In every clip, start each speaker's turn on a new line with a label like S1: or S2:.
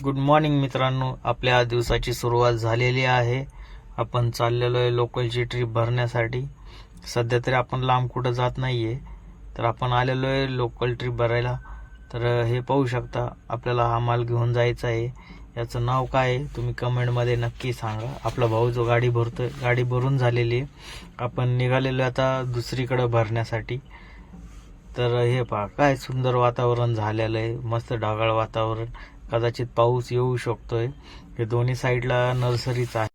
S1: Good morning मित्रांनो, आपल्या दिवसाची सुरुवात झालेली आहे. आपण चाललेलो आहे लोकलची ट्रिप भरण्यासाठी. सध्या तरी आपण लांब कुठं जात नाहीये, तर आपण आलेलो आहे लोकल ट्रिप भरायला. तर हे पाहू शकता, आपल्याला हा माल घेऊन जायचा आहे. याचं नाव काय आहे तुम्ही कमेंटमध्ये नक्की सांगा. आपला भाऊ जो गाडी भरतोय, गाडी भरून झालेली आहे. आपण निघालेलो आता दुसरीकडे भरण्यासाठी. तर हे पहा, काय सुंदर वातावरण झालेलं आहे, मस्त ढगाळ वातावरण. कदाचित पाऊस येऊ शकतोय. हे दोन्ही साईडला नर्सरीच आहे.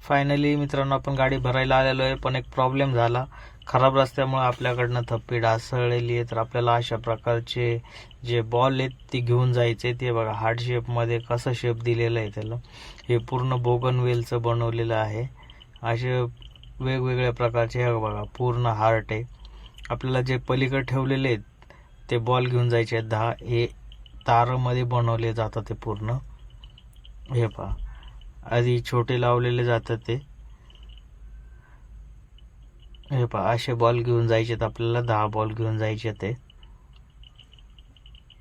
S1: फायनली मित्रांनो, आपण गाडी भरायला आलेलो आहे, पण एक प्रॉब्लेम झाला. खराब रस्त्यामुळे आपल्याकडनं थप्पी ढासळलेली आहे. तर आपल्याला अशा प्रकारचे जे बॉल आहेत ते घेऊन जायचे. ते बघा हार्ट शेपमध्ये कसं शेप दिलेलं आहे त्याला. हे पूर्ण बोगनवेलचं बनवलेलं आहे. असे वेगवेगळ्या प्रकारचे हे बघा पूर्ण हार्ट आहे. आपल्याला जे पलीकडे ठेवलेले आहेत ते बॉल घेऊन जायचे आहेत 10. हे तारामध्ये बनवले जातात ते पूर्ण. हे पहा, आधी छोटे लावलेले जातात ते. हे पहा, असे बॉल घेऊन जायचे आहेत आपल्याला. 10 बॉल घेऊन जायचे ते.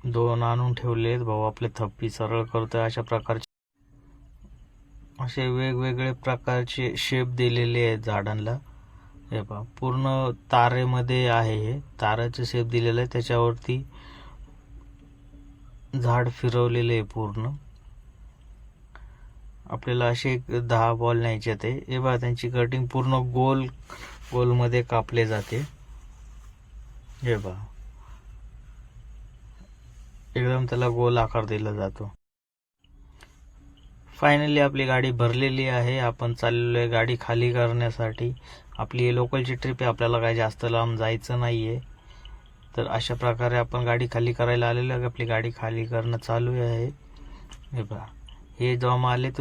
S1: 2 आणून ठेवले आहेत भाऊ. आपले थप्पी सरळ करतोय अशा प्रकारचे. असे वेगवेगळे प्रकारचे शेप दिलेले आहेत झाडांना. हे पहा, पूर्ण तारेमध्ये आहे. हे ताराचे शेप दिलेलं आहे, त्याच्यावरती झाड फिरवलेले आहे पूर्ण. आपल्याला असे 10 बॉल न्यायचे ते. हे बघा, त्यांची कटिंग पूर्ण गोल गोल मध्ये कापले जाते. हे बघा, एकदम त्याला गोल आकार दिला जातो. फायनली आपली गाडी भरलेली आहे. आपण चाललेलो आहे गाडी खाली करण्यासाठी. आपली लोकलची ट्रिप आहे, आपल्याला काही जास्त लांब जायचं नाहीये. तर अशा प्रकारे आपण गाडी खाली करायला आलेलो आहे. आपली गाडी खाली करणं चालू आहे. हे पहा, हे जेव्हा आले